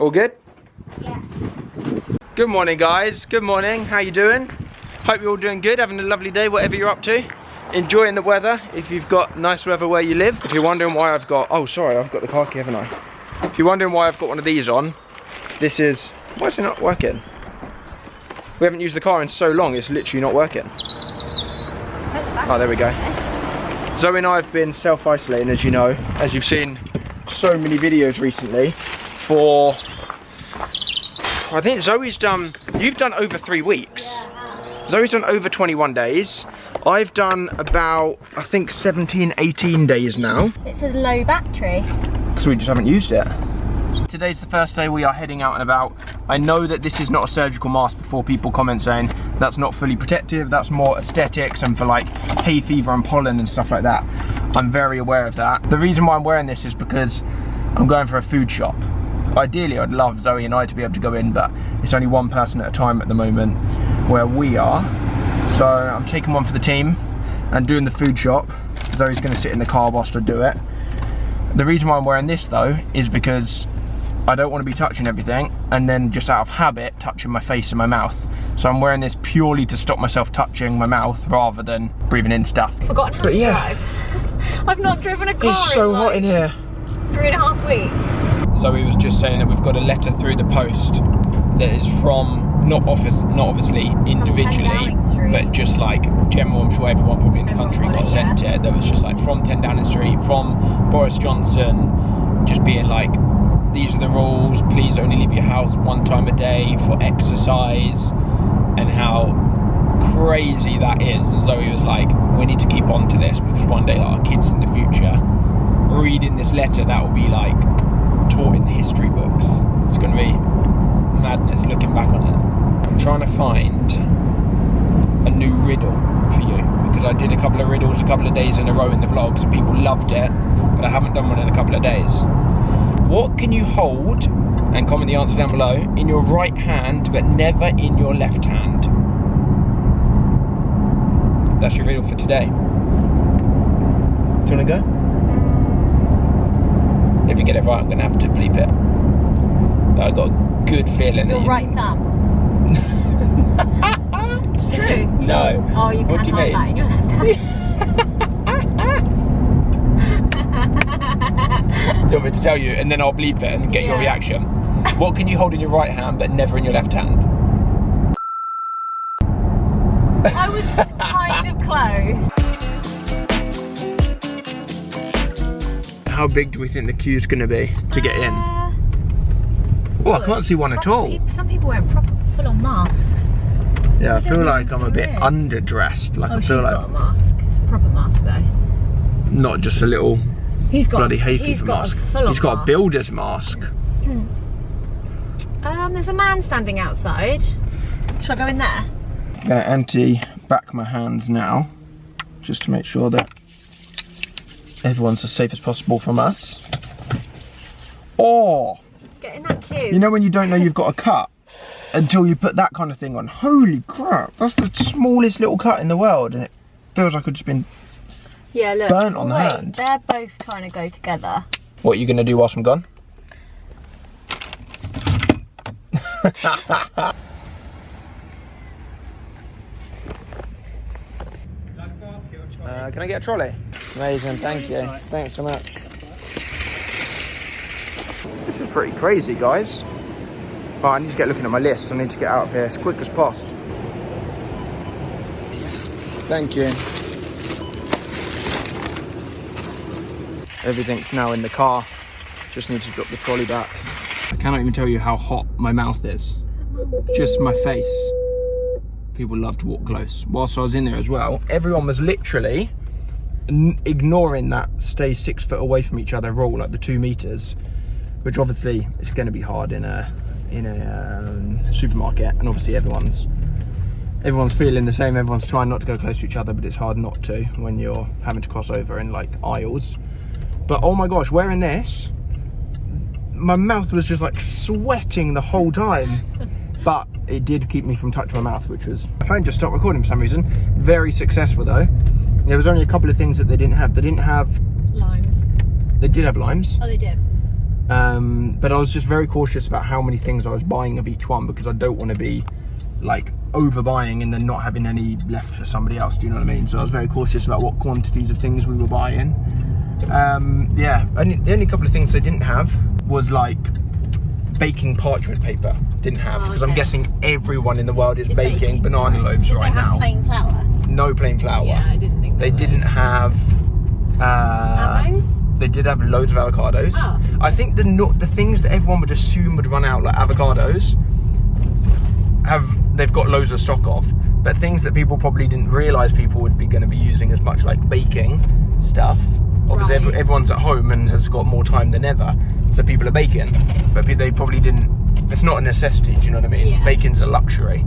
All good? Yeah. Good morning, guys. Good morning. How you doing? Hope you're all doing good, having a lovely day, whatever you're up to. Enjoying the weather, if you've got nice weather where you live. If you're wondering why I've got... Oh, sorry, I've got the car key, haven't I? If you're wondering why I've got one of these on, this is... Why is it not working? We haven't used the car in so long, it's literally not working. Oh, there we go. Zoe and I have been self-isolating, as you know, as you've seen so many videos recently, for... I think Zoe's done... You've done over 3 weeks. Yeah. Zoe's done over 21 days. I've done about, I think, 17, 18 days now. It says low battery. Because we just haven't used it. Today's the first day we are heading out and about. I know that this is not a surgical mask before people comment saying that's not fully protective, that's more aesthetics and for like hay fever and pollen and stuff like that. I'm very aware of that. The reason why I'm wearing this is because I'm going for a food shop. Ideally, I'd love Zoe and I to be able to go in, but it's only one person at a time at the moment where we are. So I'm taking one for the team and doing the food shop. Zoe's going to sit in the car whilst I do it. The reason why I'm wearing this though is because I don't want to be touching everything and then just out of habit touching my face and my mouth. So I'm wearing this purely to stop myself touching my mouth rather than breathing in stuff. Forgotten how to drive. I've not driven a car It's so hot in here. 3.5 weeks. Zoe was just saying that we've got a letter through the post that is from, not obviously individually, but just like general, I'm sure everyone probably in the country got sent it. That was just like from 10 Downing Street, from Boris Johnson, just being like, these are the rules, please only leave your house 1 time a day for exercise, and how crazy that is. And Zoe was like, we need to keep on to this because one day our kids in the future reading this letter, that will be like taught in the history books. It's going to be madness looking back on it. I'm trying to find a new riddle for you because I did a couple of riddles a couple of days in a row in the vlogs and people loved it, but I haven't done one in a couple of days. What can you hold, and comment the answer down below, in your right hand but never in your left hand? That's your riddle for today. Do you want to go? If you get it right, I'm going to have to bleep it. But I've got a good feeling your that right thumb. It's true. No. Oh, you can't hold that in your left hand. Do you want me to tell you, and then I'll bleep it and get your reaction? What can you hold in your right hand but never in your left hand? I was kind of close. How big do we think the queue's going to be to get in? Oh, I can't see one at all. Some people wear proper full-on masks. Yeah, I feel like I'm a bit underdressed. Like I feel like got a mask. It's a proper mask though. Not just a little bloody hay fever mask. He's got a builder's mask. There's a man standing outside. Shall I go in there? I'm going to anti-back my hands now, just to make sure that everyone's as safe as possible from us. Oh! Get in that queue. You know when you don't know you've got a cut until you put that kind of thing on? Holy crap, that's the smallest little cut in the world and it feels like I've just been burnt on the hand. They're both trying to go together. What are you going to do whilst I'm gone? Can I get a trolley? Amazing, thank you. Thanks so much. This is pretty crazy, guys. Oh, I need to get looking at my list. I need to get out of here as quick as possible. Thank you. Everything's now in the car. Just need to drop the trolley back. I cannot even tell you how hot my mouth is. Just my face. People love to walk close. Whilst I was in there as well, everyone was literally ignoring that stay 6 foot away from each other rule, like the 2 meters, which obviously is going to be hard in a supermarket, and obviously everyone's feeling the same. Everyone's trying not to go close to each other, but it's hard not to when you're having to cross over in like aisles. But oh my gosh, wearing this, my mouth was just like sweating the whole time. But it did keep me from touching my mouth, which was... My phone just stopped recording for some reason. Very successful though. There was only a couple of things that they didn't have. They didn't have... Limes. They did have limes. Oh, they did. But I was just very cautious about how many things I was buying of each one, because I don't want to be like overbuying and then not having any left for somebody else, do you know what I mean? So I was very cautious about what quantities of things we were buying. Yeah, the only couple of things they didn't have was like baking parchment paper. Didn't have, because I'm guessing everyone in the world is baking banana loaves right now. Plain flour? No plain flour. Yeah, I didn't think they didn't have avos? They did have loads of avocados. Oh. I think the things that everyone would assume would run out, like avocados, they've got loads of stock of. But things that people probably didn't realise people would be going to be using as much, like baking stuff. Obviously, everyone's at home and has got more time than ever, so people are baking. But they probably didn't. It's not a necessity. Do you know what I mean? Yeah. Baking's a luxury.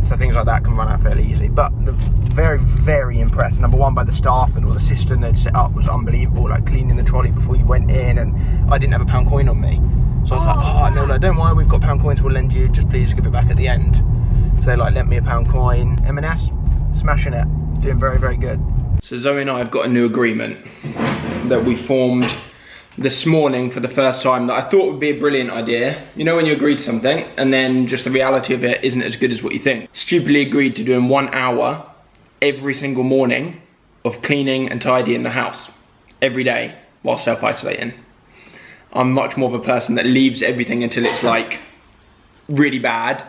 So things like that can run out fairly easily. But very, very impressed. Number one, by the staff, and all the system they'd set up was unbelievable. Like cleaning the trolley before you went in, and I didn't have a £1 coin on me. So I was like, oh no, like, don't worry, we've got £1 coins we'll lend you. Just please give it back at the end. So they like lent me a £1 coin. M&S, smashing it, doing very, very good. So Zoe and I have got a new agreement that we formed this morning for the first time that I thought would be a brilliant idea. You know when you agree to something and then just the reality of it isn't as good as what you think. Stupidly agreed to doing 1 hour every single morning of cleaning and tidying the house every day while self-isolating. I'm much more of a person that leaves everything until it's like really bad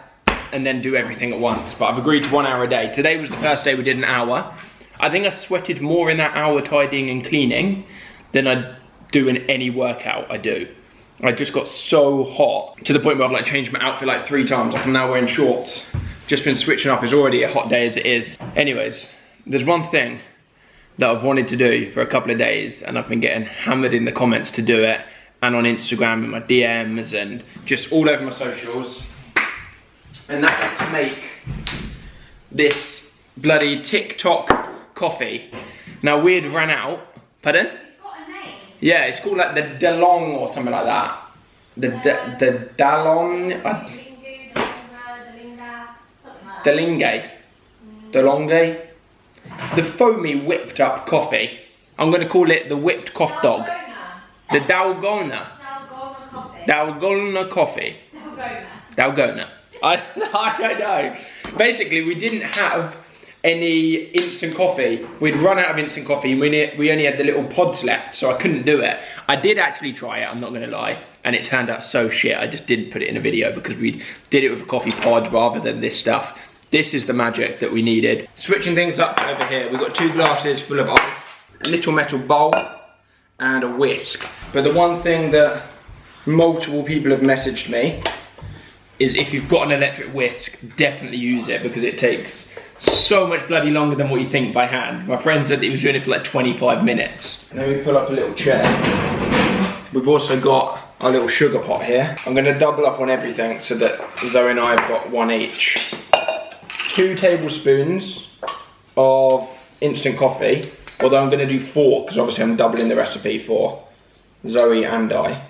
and then do everything at once. But I've agreed to 1 hour a day. Today was the first day we did an hour. I think I sweated more in that hour tidying and cleaning than I do in any workout I do. I just got so hot to the point where I've like changed my outfit like 3 times. Like I'm now wearing shorts. Just been switching up. It's already a hot day as it is. Anyways, there's one thing that I've wanted to do for a couple of days, and I've been getting hammered in the comments to do it, and on Instagram and my DMs and just all over my socials. And that is to make this bloody TikTok coffee. Now we'd ran out. Pardon? It's got a name. Yeah, it's called like the DeLong or something like that. The Dalon. Delinge. DeLonge. The foamy whipped up coffee. I'm going to call it the whipped cough dog. The Dalgona. Dalgona coffee. Dalgona. I don't know. Basically, we didn't have any instant coffee. We'd run out of instant coffee and we only had the little pods left, so I couldn't do it. I did actually try it, I'm not gonna lie, and it turned out so shit. I just didn't put it in a video because we did it with a coffee pod rather than this stuff. This is the magic that we needed. Switching things up over here, we've got 2 glasses full of ice, a little metal bowl, and a whisk. But the one thing that multiple people have messaged me is if you've got an electric whisk, definitely use it, because it takes so much bloody longer than what you think by hand. My friend said that he was doing it for like 25 minutes. Then we pull up a little chair. We've also got our little sugar pot here. I'm gonna double up on everything so that Zoe and I have got 1 each. 2 tablespoons of instant coffee, although I'm gonna do 4, because obviously I'm doubling the recipe for Zoe and I.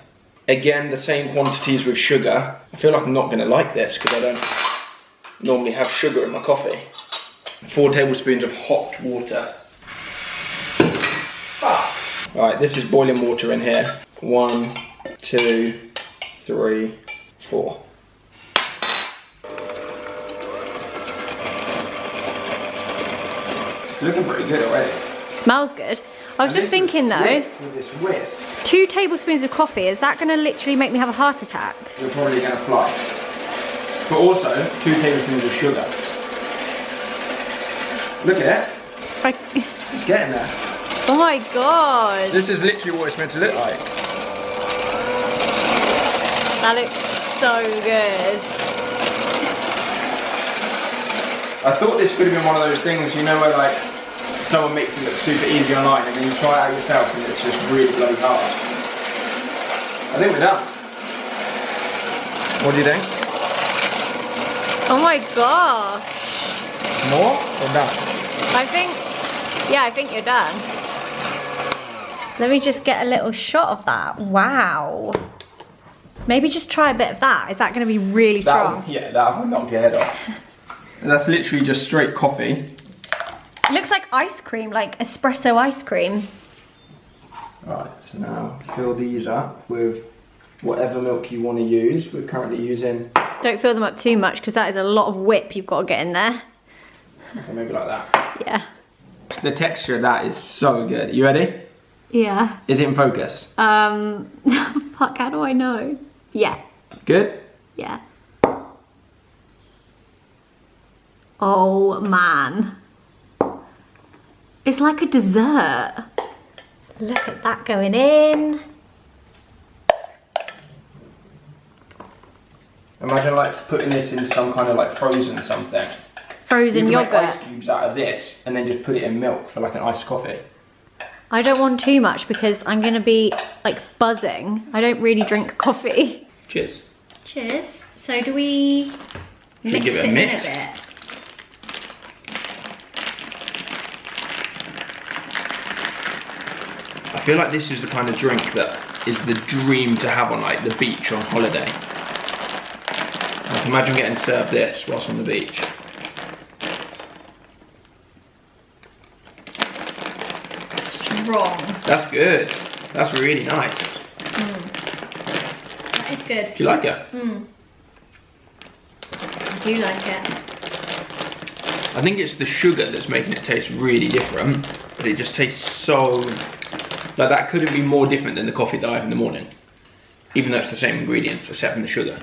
Again, the same quantities with sugar. I feel like I'm not gonna like this because I don't normally have sugar in my coffee. 4 tablespoons of hot water. Alright, this is boiling water in here. 1, 2, 3, 4. It's looking pretty good already. Smells good. I was just thinking though, with this whisk, 2 tablespoons of coffee, is that going to literally make me have a heart attack? You're probably going to fly. But also, 2 tablespoons of sugar. Look at it. It's getting there. Oh my god. This is literally what it's meant to look like. That looks so good. I thought this could have been one of those things, you know, where like someone makes it look super easy online and then you try it out yourself and it's just really bloody hard. I think we're done. What do you think? Oh my gosh. More or done? I think you're done. Let me just get a little shot of that. Wow. Maybe just try a bit of that. Is that going to be really strong? Yeah, that will knock your head off. That's literally just straight coffee. It looks like ice cream, like espresso ice cream. Right, so now fill these up with whatever milk you want to use. We're currently using... Don't fill them up too much because that is a lot of whip you've got to get in there. Okay, maybe like that. Yeah. The texture of that is so good. You ready? Yeah. Is it in focus? Fuck, how do I know? Yeah. Good? Yeah. Oh man. It's like a dessert. Look at that going in. Imagine like putting this in some kind of like frozen something. Frozen you can yogurt. make ice cubes out of this and then just put it in milk for like an iced coffee. I don't want too much because I'm gonna be like buzzing. I don't really drink coffee. Cheers. Cheers. So do we mix it in a bit? I feel like this is the kind of drink that is the dream to have on like the beach on holiday. Like, imagine getting served this whilst on the beach. Strong. That's good. That's really nice. That is good. Do you like it? I do like it. I think it's the sugar that's making it taste really different, but it just tastes so... Like that couldn't be more different than the coffee that I have in the morning. Even though it's the same ingredients, except for the sugar.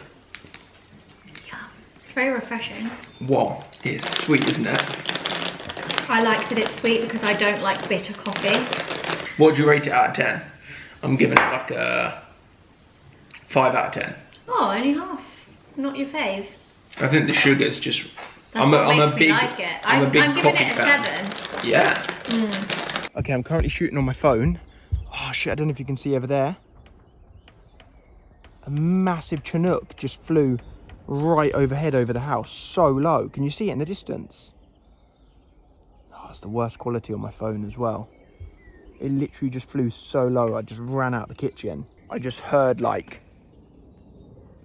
Yeah, it's very refreshing. Wow, it's sweet, isn't it? I like that it's sweet because I don't like bitter coffee. What do you rate it out of 10? I'm giving it like a 5 out of 10. Oh, only half. Not your fave. I think the sugar's just... That's I'm what a makes me big, like it. I'm a big I'm giving coffee it a fan. 7. Yeah. Okay, I'm currently shooting on my phone. Oh shit, I don't know if you can see over there. A massive Chinook just flew right overhead over the house, so low. Can you see it in the distance? Oh, it's the worst quality on my phone as well. It literally just flew so low, I just ran out the kitchen. I just heard like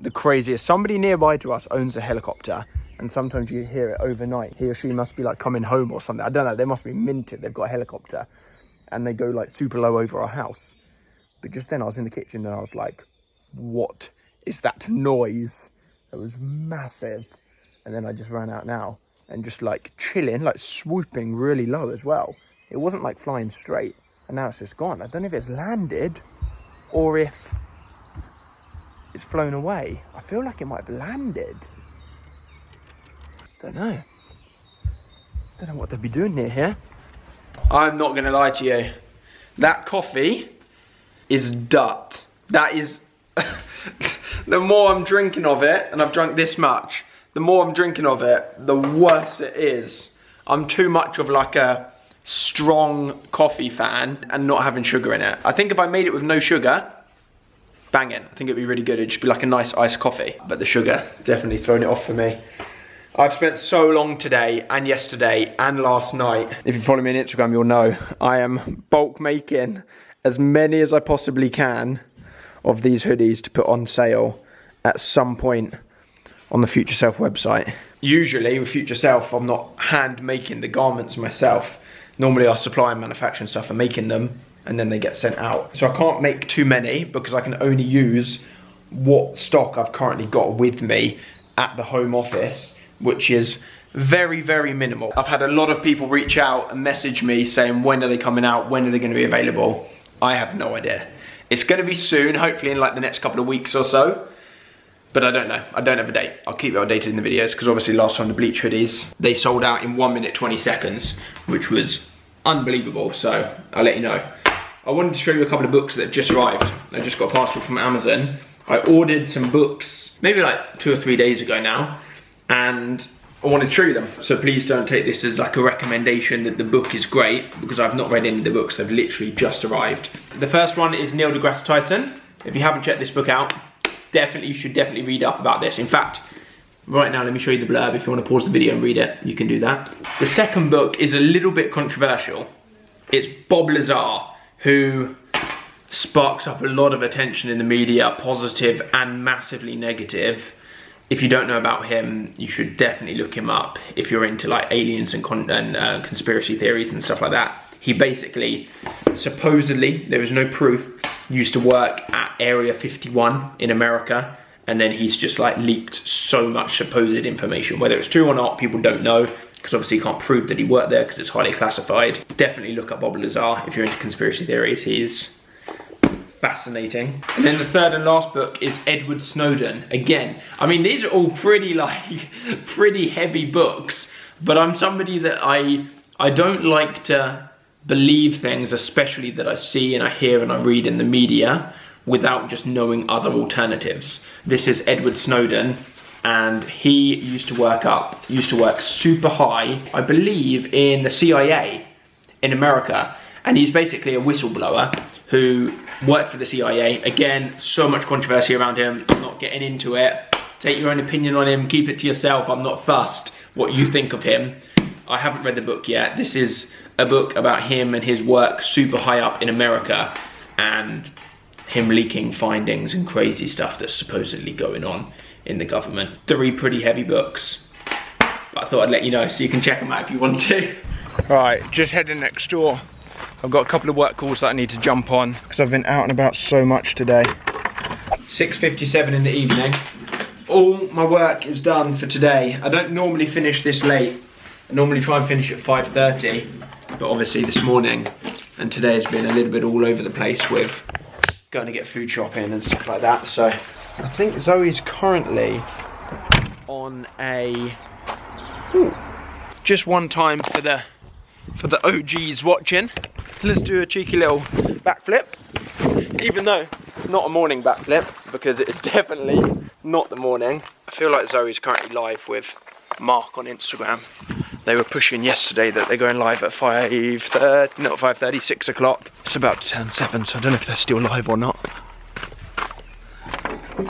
the craziest. Somebody nearby to us owns a helicopter, and sometimes you hear it overnight. He or she must be like coming home or something. I don't know, they must be minted. They've got a helicopter and they go like super low over our house. But just then I was in the kitchen and I was like, what is that noise? It was massive. And then I just ran out now and just like chilling, like swooping really low as well. It wasn't like flying straight, and now it's just gone. I don't know if it's landed or if it's flown away. I feel like it might have landed. Don't know. Don't know what they'd be doing near here. I'm not gonna lie to you. That coffee is dut. That is, the more I'm drinking of it, and I've drunk this much, the more I'm drinking of it, the worse it is. I'm too much of like a strong coffee fan and not having sugar in it. I think if I made it with no sugar, banging. I think it'd be really good. It'd just be like a nice iced coffee. But the sugar has definitely thrown it off for me. I've spent so long today and yesterday and last night. If you follow me on Instagram, you'll know I am bulk making as many as I possibly can of these hoodies to put on sale at some point on the FutureSelf website. Usually with FutureSelf, I'm not hand making the garments myself. Normally I supply and manufacturing stuff and making them, and then they get sent out. So I can't make too many because I can only use what stock I've currently got with me at the home office, which is very, very minimal. I've had a lot of people reach out and message me saying, when are they coming out? When are they gonna be available? I have no idea. It's gonna be soon, hopefully in like the next couple of weeks or so, but I don't know. I don't have a date. I'll keep you updated in the videos, because obviously last time the bleach hoodies, they sold out in 1 minute 20 seconds, which was unbelievable, so I'll let you know. I wanted to show you a couple of books that just arrived. I just got a parcel from Amazon. I ordered some books, maybe like 2 or 3 days ago now, and I wanted to show you them. So please don't take this as like a recommendation that the book is great, because I've not read any of the books, they've literally just arrived. The first one is Neil deGrasse Tyson. If you haven't checked this book out, you should definitely read up about this. In fact, right now let me show you the blurb. If you want to pause the video and read it, you can do that. The second book is a little bit controversial. It's Bob Lazar, who sparks up a lot of attention in the media, positive and massively negative. If you don't know about him, you should definitely look him up if you're into like aliens and conspiracy theories and stuff like that. He basically, supposedly, there is no proof, used to work at Area 51 in America, and then he's just like leaked so much supposed information. Whether it's true or not, people don't know, because obviously you can't prove that he worked there because it's highly classified. Definitely look up Bob Lazar if you're into conspiracy theories. He's fascinating. And then the third and last book is Edward Snowden. Again, I mean, these are all pretty like, pretty heavy books, but I'm somebody that I don't like to believe things, especially that I see and I hear and I read in the media, without just knowing other alternatives. This is Edward Snowden, and he used to work super high, I believe, in the CIA in America. And he's basically a whistleblower who worked for the CIA. Again, so much controversy around him. I'm not getting into it. Take your own opinion on him, keep it to yourself. I'm not fussed what you think of him. I haven't read the book yet. This is a book about him and his work super high up in America, and him leaking findings and crazy stuff that's supposedly going on in the government. 3 pretty heavy books, but I thought I'd let you know so you can check them out if you want to. Right, just heading next door. I've got a couple of work calls that I need to jump on because I've been out and about so much today. 6:57 in the evening. All my work is done for today. I don't normally finish this late. I normally try and finish at 5:30, but obviously this morning and today has been a little bit all over the place with going to get food shopping and stuff like that. So I think Zoe's currently on a just one time for the OGs watching. Let's do a cheeky little backflip, even though it's not a morning backflip, because it's definitely not the morning. I feel like Zoe's currently live with Mark on Instagram. They were pushing yesterday that they're going live at 5:30, not 5:30, 6 o'clock. It's about to turn 7, so I don't know if they're still live or not. He's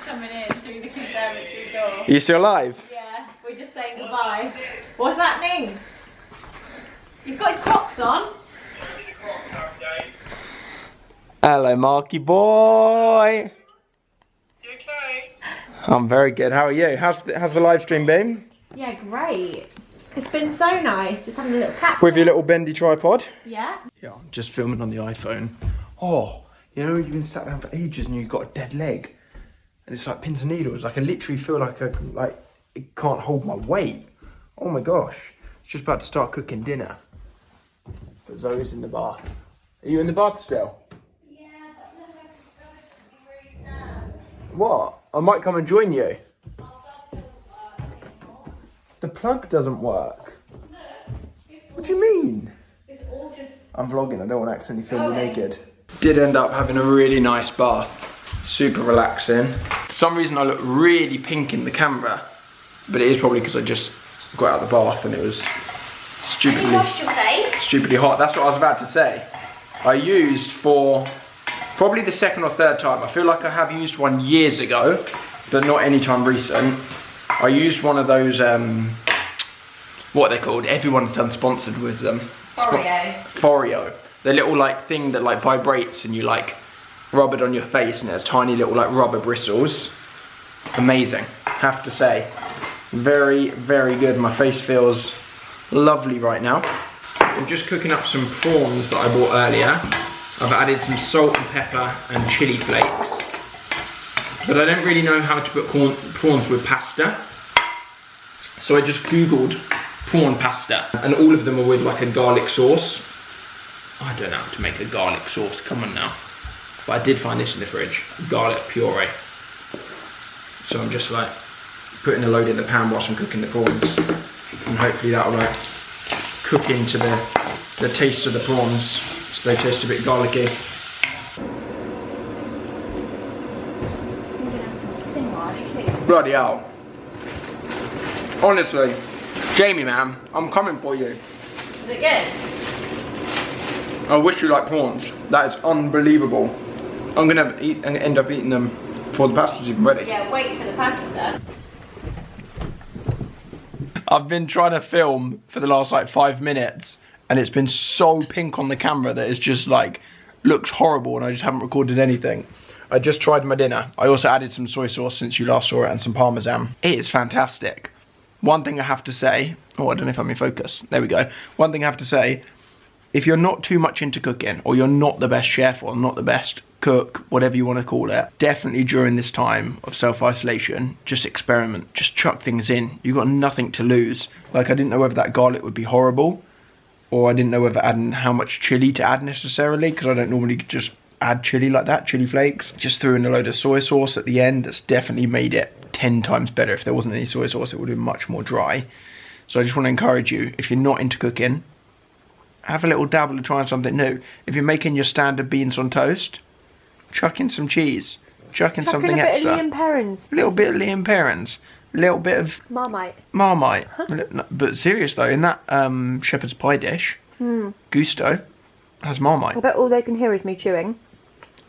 coming in through the conservatory door. Are you still live? Yeah, we're just saying goodbye. What's happening? He's got his Crocs on. Hello, Marky boy. You okay? I'm very good. How are you? How's the live stream been? Yeah, great. It's been so nice, just having a little catch. With your little bendy tripod? Yeah. Yeah, I'm just filming on the iPhone. Oh, you know, you've been sat down for ages and you've got a dead leg, and it's like pins and needles. Like I literally feel like it can't hold my weight. Oh my gosh, it's just about to start cooking dinner. But Zoe's in the bath. Are you in the bath still? Yeah, but I don't know if it's going to be really sad. What? I might come and join you. The plug doesn't work. No. What do you mean? It's all just... I'm vlogging, I don't want to accidentally film you Okay. naked. Did end up having a really nice bath. Super relaxing. For some reason I look really pink in the camera, but it is probably because I just got out of the bath and it was Have you washed your face? stupidly hot. That's what I was about to say. I used for probably the second or third time. I feel like I have used one years ago, but not anytime recent. I used one of those, what are they called? Everyone's done sponsored with them. Foreo. The little like thing that like vibrates and you like rub it on your face and it has tiny little like rubber bristles. Amazing, have to say. Very, very good. My face feels lovely right now. I'm just cooking up some prawns that I bought earlier. I've added some salt and pepper and chili flakes. But I don't really know how to put prawns with pasta. So I just googled prawn pasta and all of them are with like a garlic sauce. I don't know how to make a garlic sauce, come on now. But I did find this in the fridge, garlic puree. So I'm just like putting a load in the pan whilst I'm cooking the prawns. And hopefully that'll like cook into the taste of the prawns so they taste a bit garlicky. Bloody hell. Honestly, Jamie man, I'm coming for you. Is it good? I wish you like prawns. That is unbelievable. I'm gonna end up eating them before the pasta's even ready. Yeah, wait for the pasta. I've been trying to film for the last like 5 minutes and it's been so pink on the camera that it's just like looks horrible and I just haven't recorded anything. I just tried my dinner. I also added some soy sauce since you last saw it and some Parmesan. It is fantastic. One thing I have to say, oh, I don't know if I'm in focus. There we go. One thing I have to say, if you're not too much into cooking, or you're not the best chef, or not the best cook, whatever you want to call it, definitely during this time of self-isolation, just experiment, just chuck things in. You've got nothing to lose. Like, I didn't know whether that garlic would be horrible, or I didn't know whether adding how much chili to add necessarily, because I don't normally just add chili like that, chili flakes. Just threw in a load of soy sauce at the end. That's definitely made it 10 times better. If there wasn't any soy sauce, it would have been much more dry. So I just want to encourage you, if you're not into cooking, have a little dabble of trying something new. If you're making your standard beans on toast, chuck in some cheese, chuck in something extra. A little bit of Liam Perrins, a little bit of Marmite. But serious though, in that shepherd's pie dish, Gusto has Marmite. I bet all they can hear is me chewing.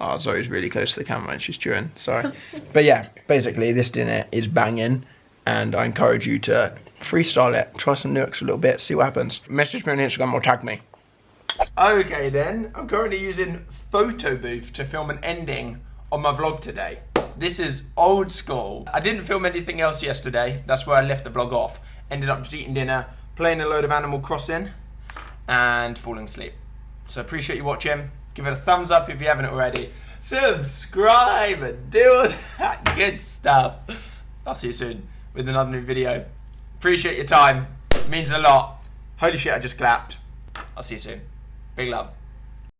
Oh, Zoe's really close to the camera and she's chewing, sorry. But yeah, basically this dinner is banging, and I encourage you to freestyle it, try some nooks a little bit, see what happens. Message me on Instagram or tag me. Okay then, I'm currently using Photo Booth to film an ending on my vlog today. This is old school. I didn't film anything else yesterday, that's where I left the vlog off. Ended up just eating dinner, playing a load of Animal Crossing, and falling asleep. So appreciate you watching, give it a thumbs up if you haven't already. Subscribe and do all that good stuff. I'll see you soon with another new video. Appreciate your time, it means a lot. Holy shit, I just clapped. I'll see you soon. Big love.